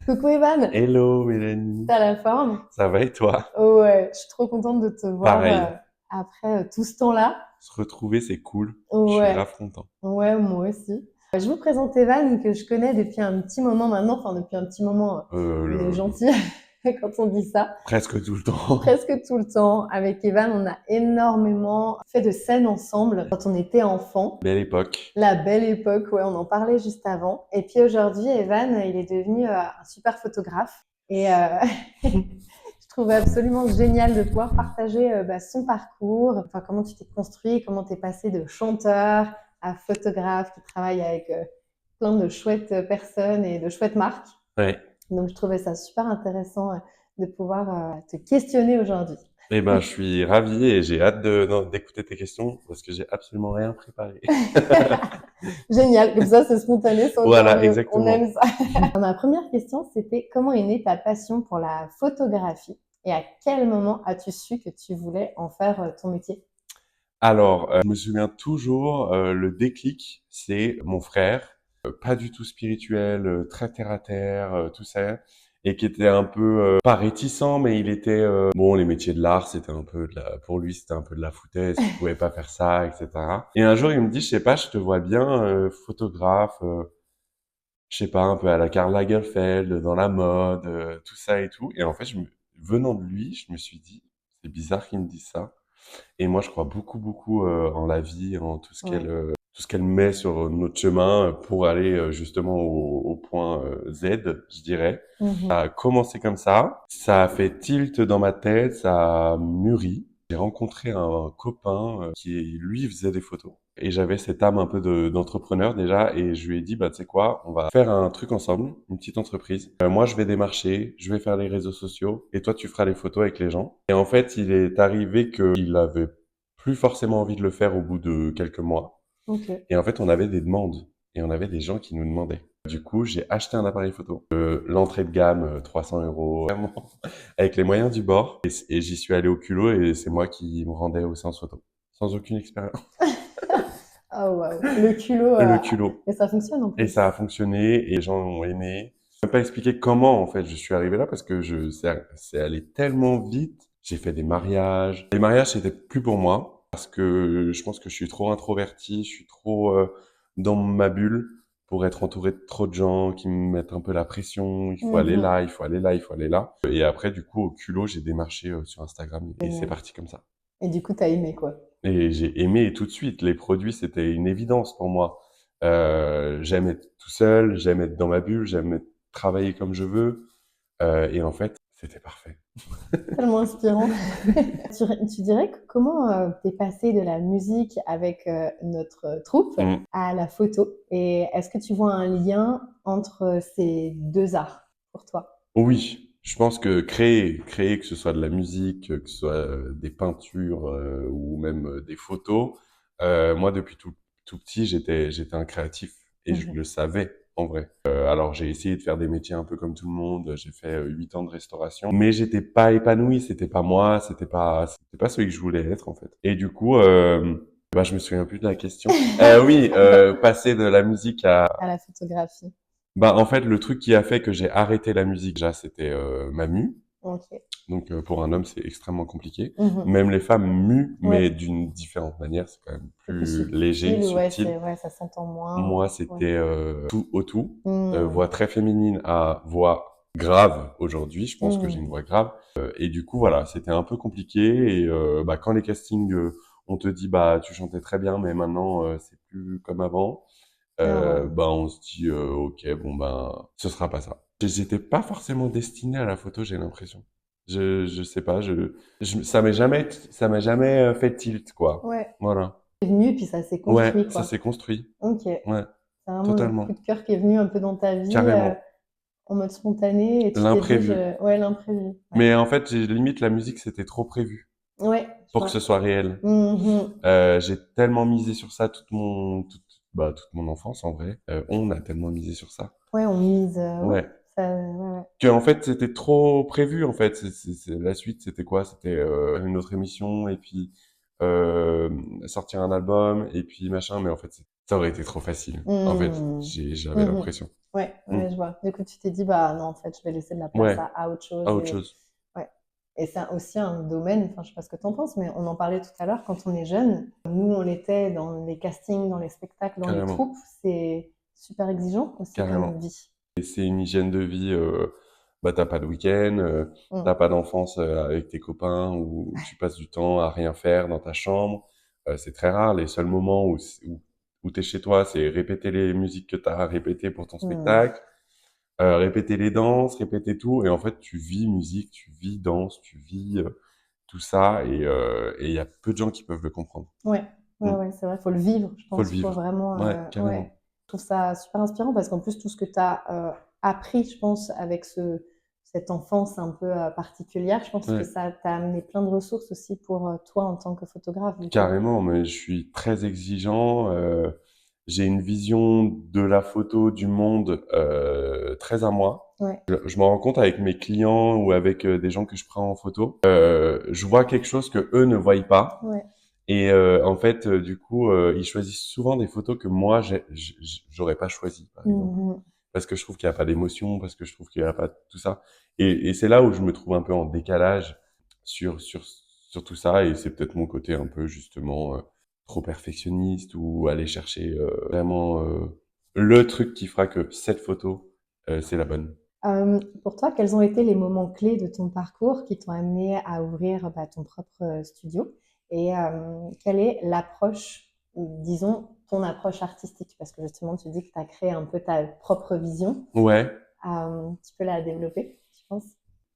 Coucou Evan, Hello Mélanie, t'as la forme? ça va et toi? Ouais, je suis trop contente de te voir Pareil, après tout ce temps-là. se retrouver c'est cool, je suis Ouais, grave content. ouais, moi aussi. Je vous présente Evan que je connais depuis un petit moment maintenant, enfin depuis un petit moment, on est gentil quand on dit ça. Presque tout le temps. Presque tout le temps. Avec Evan, on a énormément fait de scènes ensemble quand on était enfant. Belle époque. La belle époque, ouais, on en parlait juste avant. Et puis aujourd'hui, Evan, il est devenu un super photographe. Et je trouvais absolument génial de pouvoir partager son parcours, enfin comment tu t'es construit, comment tu es passé de chanteur à photographe qui travaille avec plein de chouettes personnes et de chouettes marques. Ouais. Donc je trouvais ça super intéressant de pouvoir te questionner aujourd'hui. Eh ben, je suis ravi et j'ai hâte d'écouter tes questions parce que j'ai absolument rien préparé. Génial, comme ça c'est spontané, c'est encore Voilà, mieux. On exactement. aime ça. Ma première question, c'était comment est née ta passion pour la photographie et à quel moment as-tu su que tu voulais en faire ton métier? Alors, je me souviens toujours, le déclic, c'est mon frère, pas du tout spirituel, très terre à terre, tout ça, et qui était un peu, pas réticent, mais il était, bon, les métiers de l'art, c'était un peu pour lui, c'était un peu de la foutaise, il pouvait pas faire ça, etc. Et un jour, il me dit, je sais pas, je te vois bien, photographe, je sais pas, un peu à la Karl Lagerfeld, dans la mode, tout ça et tout. Et en fait, venant de lui, je me suis dit, c'est bizarre qu'il me dise ça. Et moi, je crois beaucoup, beaucoup en la vie, en Ouais. tout ce qu'elle met sur notre chemin pour aller justement au point Z, je dirais. Mhm. Ça a commencé comme ça a fait tilt dans ma tête, ça a mûri. J'ai rencontré un copain qui, lui, faisait des photos. Et j'avais cette âme un peu d'entrepreneur déjà, et je lui ai dit, bah, tu sais quoi, on va faire un truc ensemble, une petite entreprise. Moi, je vais démarcher, je vais faire les réseaux sociaux, et toi, tu feras les photos avec les gens. Et en fait, il est arrivé qu'il avait plus forcément envie de le faire au bout de quelques mois. Ok. Et en fait, on avait des demandes, et on avait des gens qui nous demandaient. Du coup, j'ai acheté un appareil photo. L'entrée de gamme, 300 euros, vraiment, avec les moyens du bord. Et j'y suis allé au culot, et c'est moi qui me rendais aux séances photo. Sans aucune expérience. Oh waouh, le culot, Le culot. et ça fonctionne en Et plus. ça a fonctionné et les gens ont aimé. Je peux pas expliquer comment en fait je suis arrivé là parce que c'est allé tellement vite. J'ai fait des mariages. Les mariages c'était plus pour moi parce que je pense que je suis trop introverti, je suis trop dans ma bulle pour être entouré de trop de gens qui me mettent un peu la pression. Il faut aller Mhm. là, il faut aller là, il faut aller là. Et après du coup au culot j'ai démarché sur Instagram et c'est Génial. parti comme ça. Et du coup, t'as aimé quoi? Et j'ai aimé tout de suite. Les produits, c'était une évidence pour moi. J'aime être tout seul, j'aime être dans ma bulle, travailler comme je veux. Et en fait, c'était parfait. Tellement inspirant. Tu dirais que comment t'es passé de la musique avec notre troupe Mm. à la photo? Et est-ce que tu vois un lien entre ces deux arts pour toi? Oui, je pense que créer que ce soit de la musique, que ce soit des peintures ou même des photos. Moi, depuis tout petit, j'étais un créatif et je Mhm. le savais en vrai. Alors j'ai essayé de faire des métiers un peu comme tout le monde. J'ai fait 8 ans de restauration, mais j'étais pas épanoui. C'était pas moi. C'était pas celui que je voulais être en fait. Et du coup, bah je me souviens plus de la question. Oui, passer de la musique à À la photographie. bah, en fait, le truc qui a fait que j'ai arrêté la musique, déjà, c'était ma mue. Ok. Donc, pour un homme, c'est extrêmement compliqué. Mhm. Même les femmes muent, Ouais, mais d'une différente manière. C'est quand même c'est plus plus léger, subtil, ouais, subtil. ouais, ça s'entend moins. Moi, Ouais. c'était tout au tout. Mhm. Voix très féminine à voix grave aujourd'hui. Je pense que j'ai une Mhm. voix grave. Et du coup, voilà, c'était un peu compliqué. Et bah, quand les castings, on te dit, bah, tu chantais très bien, mais maintenant, c'est plus comme avant. Ah ouais. Bah, on se dit, ok, bon ben, ce sera pas ça. J'étais pas forcément destiné à la photo, j'ai l'impression. Je sais pas, ça m'a jamais fait tilt, quoi. Ouais. Voilà. C'est venu, puis ça s'est Ouais, construit, ça quoi. s'est construit. Ok. C'est Ouais, vraiment le coup de totalement. cœur qui est venu un peu dans ta vie, Carrément. en mode spontané, et tu t'es dit, L'imprévu. ouais, l'imprévu. Ouais. Mais en fait, limite, la musique, c'était trop prévu Ouais, je pour que vois. ce soit réel. Mhm. J'ai tellement misé sur ça toute mon enfance, en vrai. On a tellement misé sur ça. Ouais, on mise, ouais, Ouais. ça, ouais, ouais. Que en fait c'était trop prévu en fait. La suite c'était quoi? C'était une autre émission et puis euh, sortir un album et puis machin. Mais en fait ça aurait été trop facile. En fait Mhm. j'avais Mhm. l'impression. Ouais, Mm. ouais, je vois. Du coup, tu t'es dit, bah non, en fait, je vais laisser de la place Ouais, à autre à chose. autre Et, chose. ouais. Et c'est aussi un domaine, enfin, je sais pas ce que tu en penses, mais on en parlait tout à l'heure, quand on est jeune, nous, on l'était dans les castings, dans les spectacles, dans les Carrément, troupes, c'est super exigeant aussi comme carrément. vie. Et c'est une hygiène de vie, bah t'as pas de week-end, Mm. t'as pas d'enfance avec tes copains où tu passes du temps à rien faire dans ta chambre. C'est très rare. Les seuls moments où t'es chez toi, c'est répéter les musiques que t'as répétées pour ton Mm. spectacle, répéter les danses, répéter tout. Et en fait, tu vis musique, tu vis danse, tu vis tout ça. Et il y a peu de gens qui peuvent le comprendre. Ouais, ouais, Mm. ouais, c'est vrai, faut le vivre, je Faut le pense, faut vivre. vraiment, Ouais, ouais. carrément. Je trouve ça super inspirant parce qu'en plus, tout ce que tu as appris, je pense, avec cette enfance un peu particulière, je pense que Ouais. ça t'a amené plein de ressources aussi pour toi en tant que photographe, du coup. Carrément, mais je suis très exigeant. J'ai une vision de la photo du monde très à moi. Ouais, Je me rends compte avec mes clients ou avec des gens que je prends en photo. Je vois quelque chose que eux ne voient pas. ouais. Et en fait, du coup, ils choisissent souvent des photos que moi, j'aurais pas choisi, par exemple. Mhm. Parce que je trouve qu'il n'y a pas d'émotion, parce que je trouve qu'il n'y a pas tout ça. Et c'est là où je me trouve un peu en décalage sur tout ça. Et c'est peut-être mon côté un peu, justement, trop perfectionniste ou aller chercher vraiment le truc qui fera que cette photo, c'est la bonne. Pour toi, quels ont été les moments clés de ton parcours qui t'ont amené à ouvrir bah, ton propre studio? Et quelle est l'approche, ou disons, ton approche artistique? Parce que justement, tu dis que tu as créé un peu ta propre vision. Ouais, Tu peux la développer, je pense.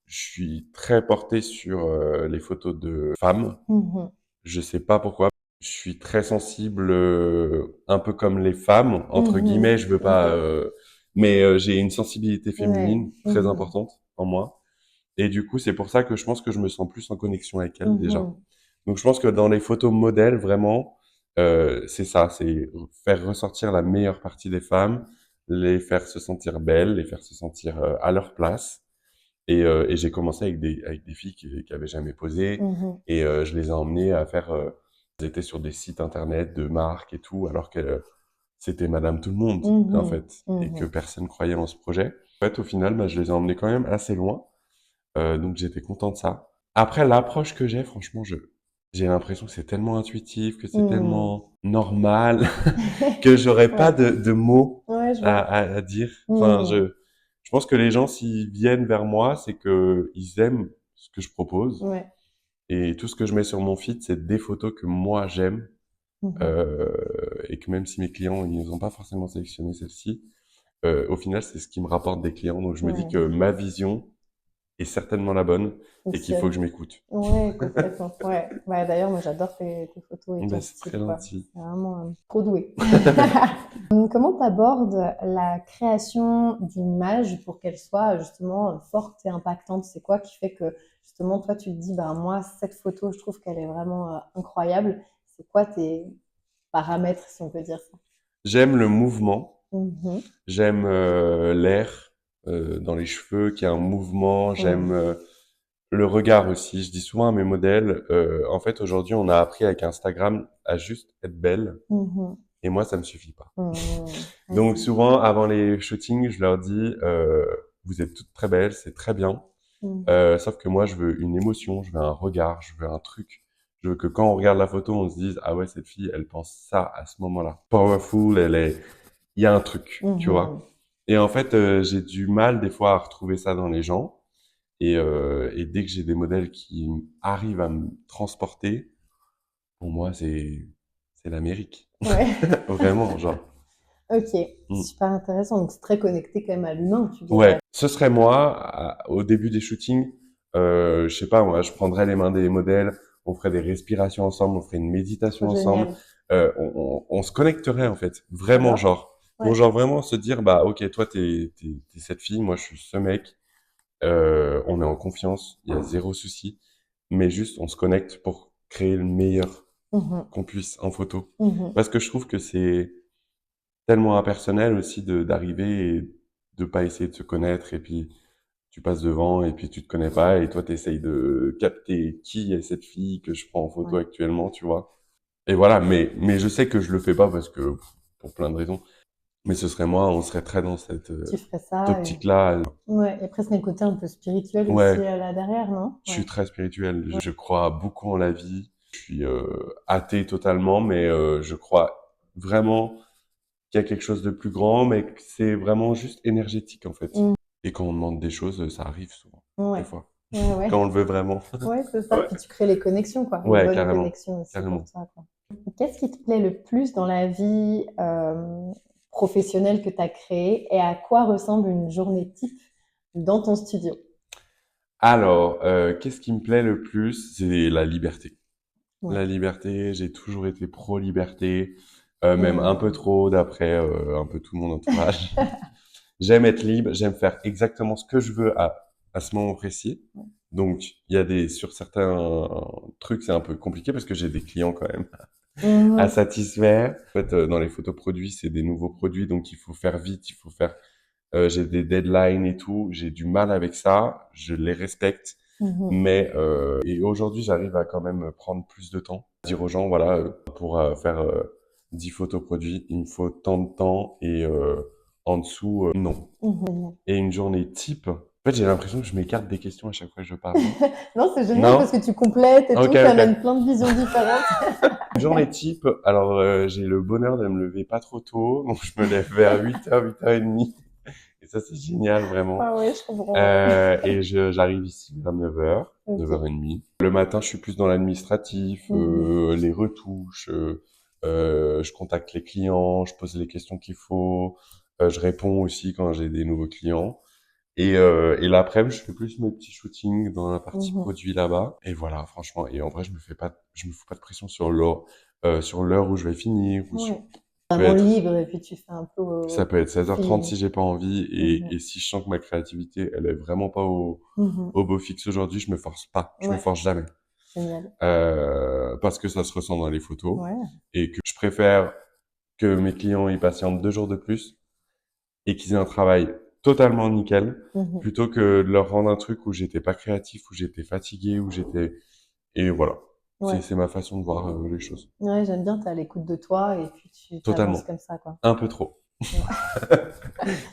je suis très porté sur les photos de femmes. Mhm. Je sais pas pourquoi. Je suis très sensible, un peu comme les femmes, entre guillemets. Mhm. Je veux pas, Ok. mais j'ai une sensibilité Ouais. féminine très Mhm. importante en moi. Et du coup, c'est pour ça que je pense que je me sens plus en connexion avec elle déjà. Mhm. Donc, je pense que dans les photos modèles, vraiment, c'est ça, c'est faire ressortir la meilleure partie des femmes, les faire se sentir belles, les faire se sentir à leur place. Et j'ai commencé avec des filles qui avaient jamais posé Mhm. et je les ai emmenées à faire elles étaient sur des sites internet de marques et tout alors que c'était madame tout le monde en Mhm. fait et que Mhm. personne croyait en ce projet. En fait au final bah, je les ai emmenées quand même assez loin donc j'étais content de ça. Après l'approche que j'ai franchement j'ai l'impression que c'est tellement intuitif, que c'est Mhm. tellement normal que j'aurais pas Ouais. de mots Ouais, je vois. à dire. Enfin, Mhm. je pense que les gens, s'ils viennent vers moi, c'est que ils aiment ce que je propose. Ouais. Et tout ce que je mets sur mon feed, c'est des photos que moi j'aime. Mhm. Euh, et que même si mes clients, ils n'ont pas forcément sélectionné celle-ci, au final, c'est ce qui me rapporte des clients. Donc je me dis Ouais. que ma vision est certainement la bonne et qu'il faut que Fonctionne. je m'écoute. Ouais, complètement. Ouais. Ouais, d'ailleurs, moi, j'adore tes photos et ton Ben, c'est style, très quoi. gentil. C'est vraiment trop doué. Comment t'abordes la création d'une image pour qu'elle soit justement forte et impactante? C'est quoi qui fait que justement, toi, tu te dis, ben moi, cette photo, je trouve qu'elle est vraiment incroyable. C'est quoi tes paramètres, si on peut dire ça? J'aime le mouvement. Mhm. J'aime l'air dans les cheveux, qui a un mouvement. J'aime Mhm. le regard aussi. Je dis souvent à mes modèles, en fait, aujourd'hui, on a appris avec Instagram à juste être belle. Mhm. Et moi, ça me suffit pas. Mhm. Ouais, Donc souvent, avant les shootings, je leur dis, vous êtes toutes très belles, c'est très bien. Mhm. Sauf que moi, je veux une émotion, je veux un regard, je veux un truc. Je veux que quand on regarde la photo, on se dise, ah ouais, cette fille, elle pense ça à ce moment-là. Powerful, il y a un truc, tu Mhm. vois. Et en fait, j'ai du mal des fois à retrouver ça dans les gens. Et dès que j'ai des modèles qui arrivent à me transporter, pour moi, c'est l'Amérique. Ouais. Vraiment, genre. Ok, Mm. super intéressant. Donc c'est très connecté quand même à l'humain, tu Ouais, dirais. ce serait moi au début des shootings. Je sais pas, moi, je prendrais les mains des modèles, on ferait des respirations ensemble, on ferait une méditation Trop ensemble. génial. On se connecterait en fait, vraiment J'adore. genre, pour Ouais. genre vraiment se dire bah ok, toi t'es cette fille, moi je suis ce mec. On est en confiance, il y a zéro souci, mais juste on se connecte pour créer le meilleur Mhm. qu'on puisse en photo. Mhm. Parce que je trouve que c'est tellement impersonnel aussi de d'arriver et de pas essayer de se connaître et puis tu passes devant et puis tu te connais pas et toi t'essayes de capter qui est cette fille que je prends en photo Ouais. actuellement, tu vois. Et voilà, mais je sais que je le fais pas parce que pour plein de raisons. Mais ce serait moi, on serait très dans cette Tu ferais ça et optique-là. ouais, et presque un côté un peu spirituel aussi Ouais, là derrière, non? je Ouais. suis très spirituel. Je crois beaucoup en la vie. Je suis athée totalement, mais je crois vraiment qu'il y a quelque chose de plus grand, mais que c'est vraiment juste énergétique en fait. Mmh. Et quand on demande des choses, ça arrive souvent, des Ouais. fois, Ouais, quand ouais. on le veut vraiment. Ouais, c'est ça. Ouais, Puis tu crées les connexions, quoi, les ouais, bonnes carrément, connexions aussi pour carrément. toi, quoi. Qu'est-ce qui te plaît le plus dans la vie professionnelle que tu as créée et à quoi ressemble une journée type dans ton studio? Alors, qu'est-ce qui me plaît le plus? C'est la liberté. Ouais. La liberté, j'ai toujours été pro-liberté, même un peu Mmh. trop d'après un peu tout mon entourage. J'aime être libre, j'aime faire exactement ce que je veux à ce moment précis. Donc, il y a sur certains trucs, c'est un peu compliqué parce que j'ai des clients quand même à Mmh. satisfaire. En fait, dans les photos produits, c'est des nouveaux produits, donc il faut faire vite, il faut faire, j'ai des deadlines et tout. J'ai du mal avec ça. Je les respecte. Mmh. Mais et aujourd'hui, j'arrive à quand même prendre plus de temps. Dire aux gens, voilà, pour faire 10 photos produits, il me faut tant de temps et en dessous, non. Mmh. Et une journée type, en fait, j'ai l'impression que je m'écarte des questions à chaque fois que je parle, non? Non, c'est génial parce Non? que tu complètes et Ok, tout, tu ok. amènes plein de visions différentes. Une journée type, alors j'ai le bonheur de me lever pas trop tôt, donc je me lève vers 8h, 8h30. Et ça, c'est génial, vraiment. Ah ouais, je comprends, ouais. Et j'arrive ici vers 9h, OK. 9h30. Le matin, je suis plus dans l'administratif, Mmh. les retouches, je contacte les clients, je pose les questions qu'il faut, je réponds aussi quand j'ai des nouveaux clients. Et l'après-midi, je fais plus mes petits shootings dans la partie Mmh. produit là-bas. Et voilà, franchement. Et en vrai, je me fous pas de pression sur l'heure où je vais finir, ou Ouais. peut Vraiment être, libre et puis tu fais un peu ça peut être au 16h30 feeling. si j'ai pas envie, Mmh. et si je sens que ma créativité, elle est vraiment pas Mmh. au beau fixe aujourd'hui, je me force pas, je me Ouais, force jamais. génial. Parce que ça se ressent dans les photos, Ouais. et que je préfère que mes clients y patientent 2 jours de plus et qu'ils aient un travail totalement nickel, Mmh. plutôt que de leur rendre un truc où j'étais pas créatif, où j'étais fatigué, et voilà. Ouais. C'est ma façon de voir les choses. Ouais, j'aime bien, tu es à l'écoute de toi et puis tu avances Totalement. comme ça, quoi. Un peu trop. Ouais.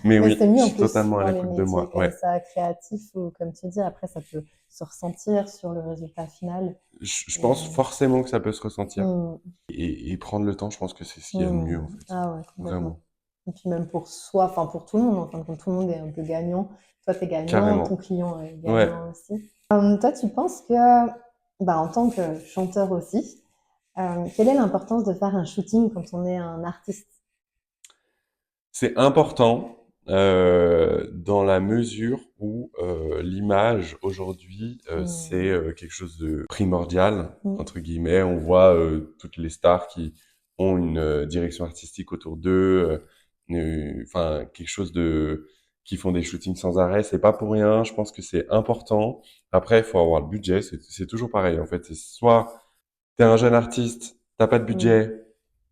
Mais Mais oui, c'est je mieux en suis plus totalement à dans les l'écoute de métiers moi. comme Ouais. ça, créatifs ou comme tu dis, après ça peut se ressentir sur le résultat final. Je Et pense forcément que ça peut se ressentir. mmh, Et prendre le temps, je pense que c'est ce qu'il y a de mieux, en mmh. fait. Ah ouais, complètement. Vraiment. Et puis même pour soi, enfin pour tout le monde, en fin de compte, tout le monde est un peu gagnant. Toi, tu es gagnant, ton Carrément. client est Ouais. gagnant aussi. Toi, tu penses que, bah, en tant que chanteur aussi, quelle est l'importance de faire un shooting quand on est un artiste? C'est important dans la mesure où l'image aujourd'hui, c'est Mmh. quelque chose de primordial, Mmh. entre guillemets. On voit toutes les stars qui ont une direction artistique autour d'eux, enfin quelque chose de qui font des shootings sans arrêt. C'est pas pour rien. Je pense que c'est important. Après, il faut avoir le budget. C'est toujours pareil en fait. C'est soit t'es un jeune artiste, t'as pas de Mmh. budget,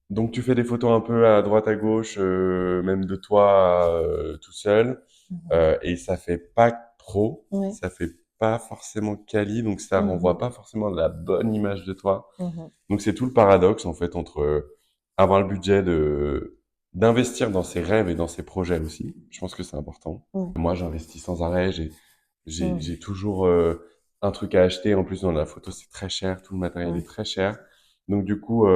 donc tu fais des photos un peu à droite à gauche, même de toi tout seul, Mmh. et ça fait pas pro, Ouais. ça fait pas forcément quali, donc ça renvoie Mmh. pas forcément la bonne image de toi. Mmh. Donc c'est tout le paradoxe en fait entre avoir le budget de d'investir dans ses rêves et dans ses projets aussi. Je pense que c'est important. Mmh. Moi, j'investis sans arrêt. Mmh. J'ai toujours un truc à acheter. En plus, dans la photo, c'est très cher. Tout le matériel Ouais. est très cher. Donc du coup,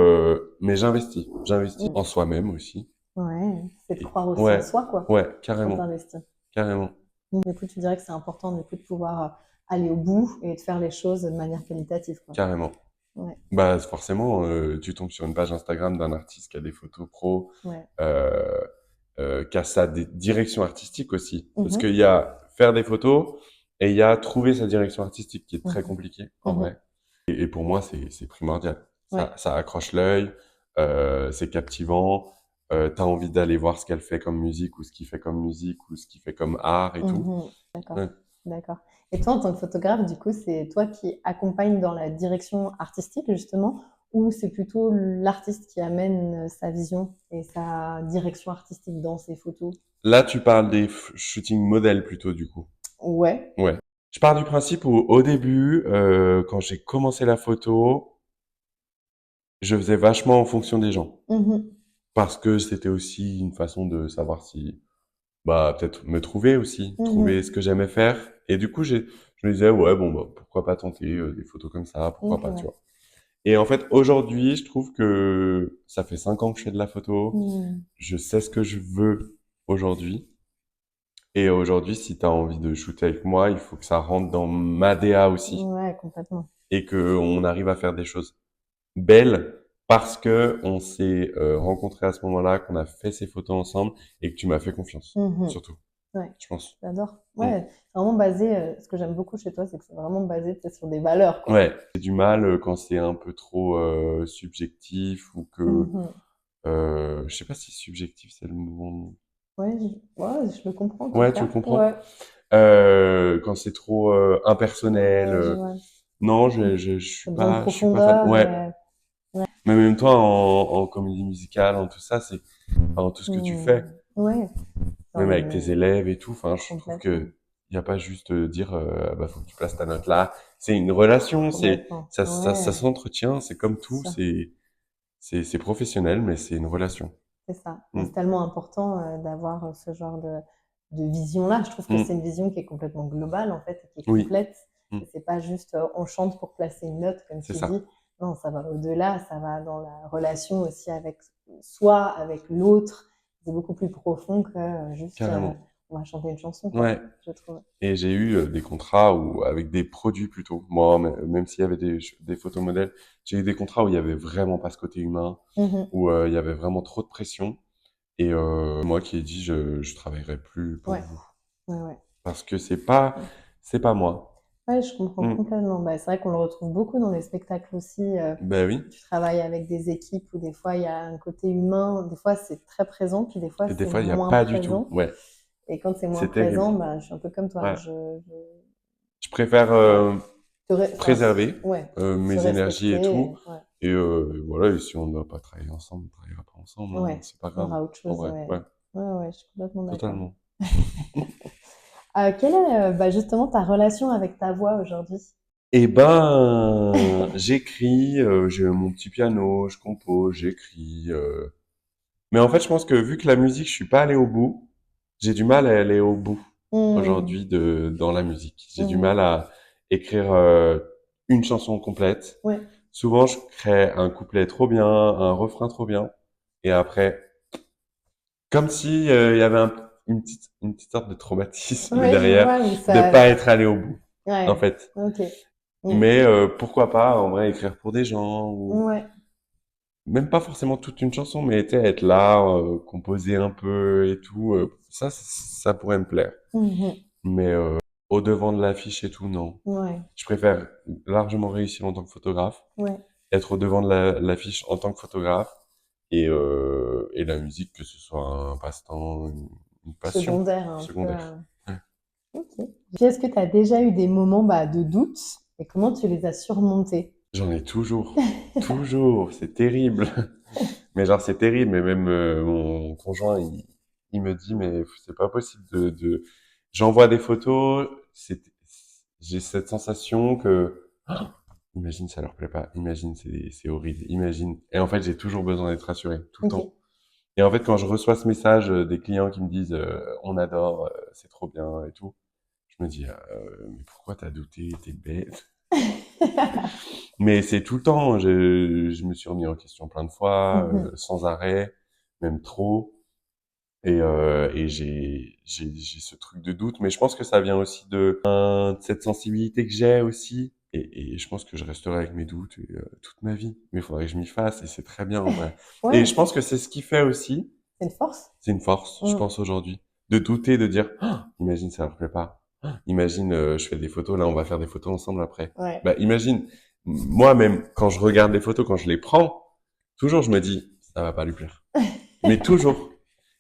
mais j'investis Mmh. en soi-même aussi. Ouais, c'est de Et croire aussi en ouais, soi, quoi, ouais, quand carrément, tu. carrément, Du coup, tu dirais que c'est important, du coup, de pouvoir, aller au bout et de faire les choses de manière qualitative, quoi. carrément. Ouais, Bah forcément, tu tombes sur une page Instagram d'un artiste qui a des photos pro, ouais. euh, qui a sa direction artistique aussi. Parce Mmh. qu'il y a faire des photos et il y a trouver sa direction artistique qui est très Mmh. compliqué en Mmh. vrai. Et pour moi, c'est primordial. Ouais. Ça accroche l'œil, c'est captivant. T'as envie d'aller voir ce qu'elle fait comme musique ou ce qu'il fait comme musique ou ce qu'il fait comme art et tout. Mmh. D'accord, Ouais. d'accord. Et toi, en tant que photographe, du coup, c'est toi qui accompagnes dans la direction artistique, justement, ou c'est plutôt l'artiste qui amène, sa vision et sa direction artistique dans ses photos? Là, tu parles des shootings modèles plutôt du coup. Ouais. Ouais. Je pars du principe où au début, quand j'ai commencé la photo, je faisais vachement en fonction des gens. Mmh. parce que c'était aussi une façon de savoir si, bah, peut-être me trouver aussi, trouver Mhm. ce que j'aimais faire. Et du coup, je me disais, ouais, bon, bah, pourquoi pas tenter des photos comme ça, pourquoi Ok, pas, tu ouais. vois. Et en fait, aujourd'hui, je trouve que ça fait 5 ans que je fais de la photo. Mhm. Je sais ce que je veux aujourd'hui. Et aujourd'hui, si tu as envie de shooter avec moi, il faut que ça rentre dans ma DA aussi. Ouais, complètement. Et que on arrive à faire des choses belles parce que on s'est rencontrés à ce moment-là, qu'on a fait ces photos ensemble et que tu m'as fait confiance. Mhm. Surtout, Ouais, je pense. j'adore. Mm. Ouais, c'est vraiment basé, ce que j'aime beaucoup chez toi, c'est que c'est vraiment basé, tu sais, sur des valeurs, quoi. Ouais, j'ai du mal quand c'est un peu trop subjectif ou que Mhm. je sais pas si subjectif c'est le mot. Ouais, ouais, je le comprends en tout Ouais, tu le cas. comprends. Ouais, Quand c'est trop impersonnel. ouais, je vois. Non, Mm. T'as besoin de je suis pas fan. profondeur Ouais, et... Ouais. mais en même temps en comédie musicale, en tout ça, c'est en tout ce que tu fais, Mm. Ouais, même avec tes dans- élèves et tout. Enfin, je trouve complètement. que y a pas juste dire bah faut que tu places ta note là. C'est une relation, Complètement. ça Ouais, s'entretient. C'est comme c'est tout, sûr. c'est professionnel, mais c'est une relation. C'est ça. Mm. C'est tellement important d'avoir ce genre de vision-là. Je trouve que c'est Mm. une vision qui est complètement globale, en fait, et qui est Oui, complète. mm. Et c'est pas juste on chante pour placer une note, comme C'est tu ça, dis. Non, ça va au-delà, ça va dans la relation aussi avec soi, avec l'autre. C'est beaucoup plus profond que juste carrément. on va chanter une chanson, quoi, Ouais. je trouve. Et j'ai eu des contrats où, avec des produits plutôt. Moi, même s'il y avait des photomodèles, j'ai eu des contrats où il y avait vraiment pas ce côté humain, Mhm. où il y avait vraiment trop de pression. Et moi qui ai dit, je travaillerai plus pour Ouais, vous. ouais, ouais. Parce que c'est pas moi. Ouais, je comprends Mm. complètement. Bah, c'est vrai qu'on le retrouve beaucoup dans les spectacles aussi. Ben oui. Tu travailles avec des équipes où des fois il y a un côté humain, des fois c'est très présent, puis des fois Et des c'est fois, il y a moins pas du tout. présent. Ouais. Et quand c'est moins C'est terrible. présent, bah, je suis un peu comme toi. Ouais. Je préfère Ouais, enfin, préserver ouais, se mes énergies et respecter. tout. Ouais, Et voilà, et si on ne doit pas travailler ensemble, on ne travaillera pas ensemble, hein. ouais, C'est pas il y grave. aura autre En chose. vrai, Ouais, ouais, ouais, ouais, je suis complètement d'accord. totalement. Quelle est bah, justement ta relation avec ta voix aujourd'hui? Eh ben, j'écris, j'ai mon petit piano, je compose, j'écris. Mais en fait, je pense que vu que la musique, je suis pas allé au bout, j'ai du mal à aller au bout Hmm, aujourd'hui dans la musique. J'ai du mal mhm. à écrire une chanson complète. Ouais, Souvent, je crée un couplet trop bien, un refrain trop bien, et après, comme si il y avait une petite sorte de traumatisme ouais, je derrière vois, mais de ça. pas être allé au bout, en Ouais, fait. ok. Hmm. Mais pourquoi pas, en vrai, écrire pour des gens ou Ouais. même pas forcément toute une chanson, mais tu sais, être là, composer un peu et tout, ça pourrait me plaire. Mhm. Mais au devant de l'affiche et tout, non. Ouais, Je préfère largement réussir en tant que photographe, ouais. être au devant de l'affiche en tant que photographe, et la musique, que ce soit un passe-temps, une passion Secondaire un peu. secondaire. Ouais. Ok. Puis est-ce que tu as déjà eu des moments bah, de doute et comment tu les as surmontés? J'en ai toujours, toujours, c'est terrible. Mais genre, c'est terrible. Mais même mon conjoint, il me dit, mais c'est pas possible J'envoie des photos, j'ai cette sensation que, imagine, ça leur plaît pas. Imagine, c'est horrible. Imagine. Et en fait, j'ai toujours besoin d'être rassuré, tout le temps. Ok. Et en fait, quand je reçois ce message des clients qui me disent, on adore, c'est trop bien et tout, je me dis, mais pourquoi t'as douté? T'es bête. Mais c'est tout le temps. Je me suis remis en question plein de fois, Mhm. sans arrêt, même trop. Et j'ai ce truc de doute. Mais je pense que ça vient aussi de cette sensibilité que j'ai aussi. Et je pense que je resterai avec mes doutes toute ma vie. Mais il faudrait que je m'y fasse et c'est très bien en vrai. Et Ouais, je pense que c'est ce qui fait aussi, c'est une force. c'est une force, je Mm. pense aujourd'hui, de douter, de dire, ah, imagine ça leur plaît pas. Ah, imagine, je fais des photos, là on va faire des photos ensemble après. Ouais. Bah imagine, moi-même, quand je regarde des photos, quand je les prends, toujours je me dis, ça va pas lui plaire. Mais toujours.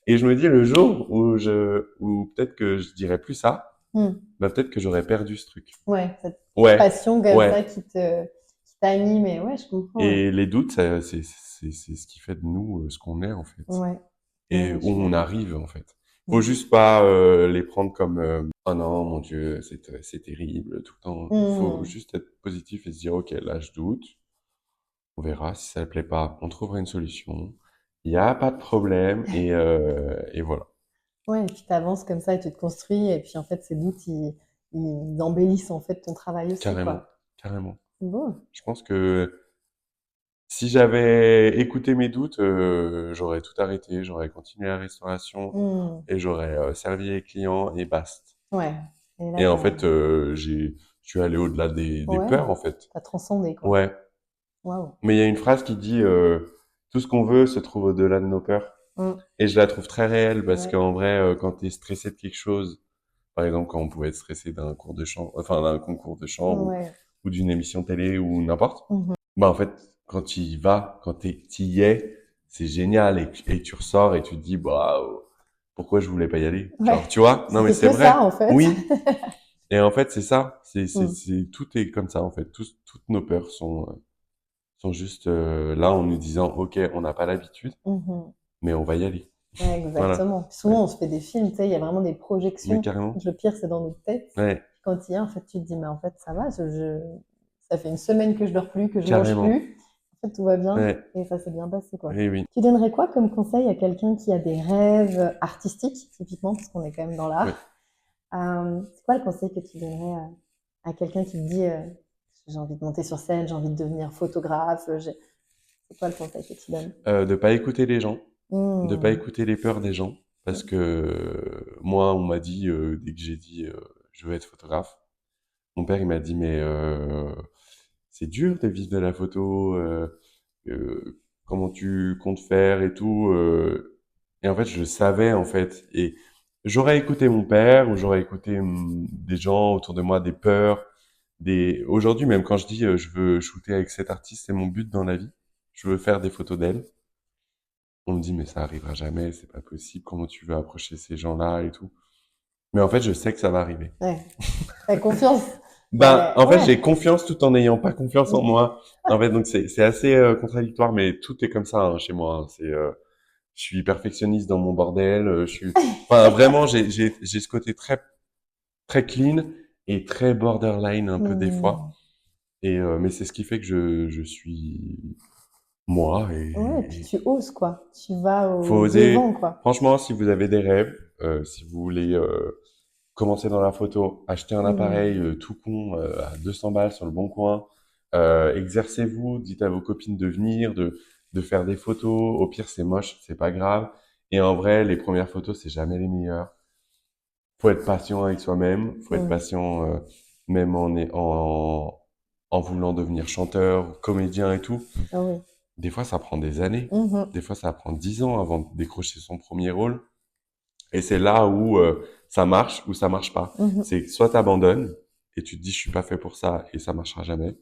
Et je me dis, le jour où peut-être que je dirais plus ça, Mm. bah peut-être que j'aurais perdu ce truc. Ouais, cette Ouais, passion comme ouais. ça qui t'anime. Et ouais, je comprends. Ouais. Et les doutes, c'est ce qui fait de nous ce qu'on est en fait. Ouais, Et ouais, je où suis on d'accord. arrive en fait. Faut Mm. juste pas les prendre comme oh non mon Dieu c'est terrible tout le temps. Faut Mm. juste être positif et se dire ok là je doute, on verra si ça ne plaît pas, on trouvera une solution il y a pas de problème et voilà. Ouais, et puis tu avances comme ça et tu te construis et puis en fait, ces doutes, ils embellissent en fait ton travail aussi, Carrément, quoi. carrément. C'est beau. Je pense que si j'avais écouté mes doutes, j'aurais tout arrêté, j'aurais continué la restauration Mmh. et j'aurais servi les clients et basta. Ouais. Et là, Et en t'as, fait, je suis allé au-delà des ouais, peurs, en fait. t'as transcendé, quoi. Ouais. Waouh. Mais il y a une phrase qui dit tout ce qu'on veut se trouve au-delà de nos peurs. Mmh. Et je la trouve très réelle parce Ouais. qu'en vrai, quand tu es stressé de quelque chose, par exemple, quand on pouvait être stressé d'un cours de chant, enfin d'un concours de chant Ouais. ou d'une émission télé ou n'importe, Mmh. bah en fait, quand tu y vas, quand tu y es, c'est génial et tu ressors et tu te dis, bah, pourquoi je voulais pas y aller? Ouais. Genre, tu vois? Non, mais C'était c'est que ça, vrai. en fait. Oui. Et en fait, c'est ça. Mmh. Tout est comme ça, en fait. Toutes nos peurs sont juste là en nous disant, OK, on n'a pas l'habitude, Mmh. mais on va y aller. Ouais, Voilà. exactement. Puis Ouais. souvent, on se fait des films, tu sais, il y a vraiment des Mais projections. carrément. Le pire, c'est dans notre tête. Ouais, Quand il y a, en fait, tu te dis, mais en fait, ça va, ça fait une semaine que je dors plus, que je mange carrément. plus. En fait, tout va bien Ouais. et ça s'est bien passé, quoi. Oui, oui. Tu donnerais quoi comme conseil à quelqu'un qui a des rêves artistiques, typiquement, parce qu'on est quand même dans Oui. l'art? C'est quoi le conseil que tu donnerais à quelqu'un qui te dit, j'ai envie de monter sur scène, j'ai envie de devenir photographe, c'est quoi le conseil que tu donnes? De pas écouter les gens, de pas Mmh. écouter les peurs des gens, parce que moi, on m'a dit dès que j'ai dit je veux être photographe, mon père il m'a dit mais c'est dur de vivre de la photo, comment tu comptes faire et tout. Et en fait, je savais en fait. Et j'aurais écouté mon père ou j'aurais écouté des gens autour de moi, des peurs, des. Aujourd'hui, même quand je dis je veux shooter avec cet artiste, c'est mon but dans la vie. Je veux faire des photos d'elle. On me dit mais ça arrivera jamais, c'est pas possible. Comment tu veux approcher ces gens-là et tout. Mais en fait, je sais que ça va arriver. Ouais. T'as confiance? Ben, Ben, en fait, ouais. j'ai confiance tout en n'ayant pas confiance en moi. En fait, donc c'est assez contradictoire, mais tout est comme ça hein, chez moi. Hein. Je suis perfectionniste dans mon bordel. Enfin, vraiment, j'ai ce côté très clean et très borderline un peu des fois. Mmh. Et mais c'est ce qui fait que je suis moi Ouais, et puis et tu oses, quoi. Tu vas faut au oser. devant, quoi. Franchement, si vous avez des rêves, si vous voulez commencer dans la photo, acheter un appareil Mmh. tout con à 200 balles sur le bon coin, exercez-vous, dites à vos copines de venir, de faire des photos. Au pire, c'est moche, c'est pas grave. Et en vrai, les premières photos, c'est jamais les meilleures. Faut être patient avec soi-même, faut être Mmh. patient même en voulant devenir chanteur, comédien et tout. Ah oui. Des fois, ça prend des années. Mmh. Des fois, ça prend 10 ans avant de décrocher son premier rôle. Et c'est là où ça marche ou ça marche pas. Mmh. C'est que soit t'abandonnes et tu te dis je suis pas fait pour ça et ça marchera jamais.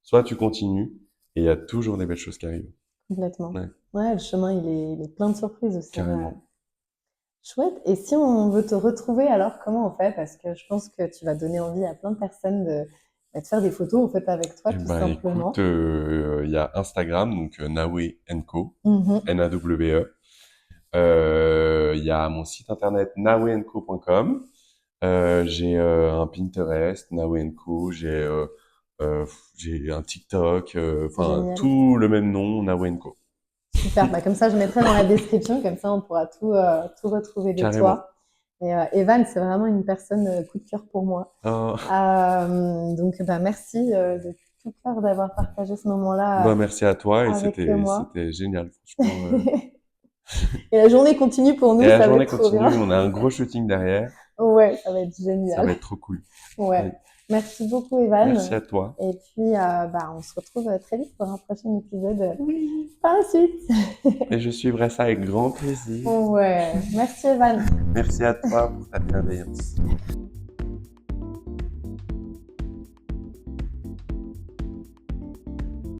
Soit tu continues et il y a toujours des belles choses qui arrivent. Complètement. Ouais, Ouais, le chemin, il est plein de surprises aussi, ouais. carrément. Chouette. Et si on veut te retrouver, alors comment on fait? Parce que je pense que tu vas donner envie à plein de personnes de faire des photos, en fait, avec toi, Eh tout ben écoute, simplement. il y a Instagram donc Nawe Co, Mmh. Nawe. Il y a mon site internet naweandco.com. J'ai un Pinterest, Nawe Co. J'ai un TikTok. Enfin Génial. tout le même nom, Nawe Co. Super. Bah, comme ça, je mettrai dans la description, comme ça, on pourra tout retrouver de Carrément. toi. Et Evan, c'est vraiment une personne coup de cœur pour moi. Oh. Donc, bah, merci de tout cœur d'avoir partagé ce moment-là Bah, merci à toi et avec moi. c'était génial, franchement. Et la journée continue pour Et nous, la ça va journée être trop bien. continue, on a un gros shooting derrière, Ouais, ça va être ça va génial. être trop cool. Ouais. Ouais. Merci beaucoup, Merci Evan. à toi. Et puis, bah, on se retrouve très vite pour un prochain épisode Oui. par la suite. Et je suivrai ça avec grand plaisir. Ouais. Merci, Evan. Merci à toi pour ta bienveillance.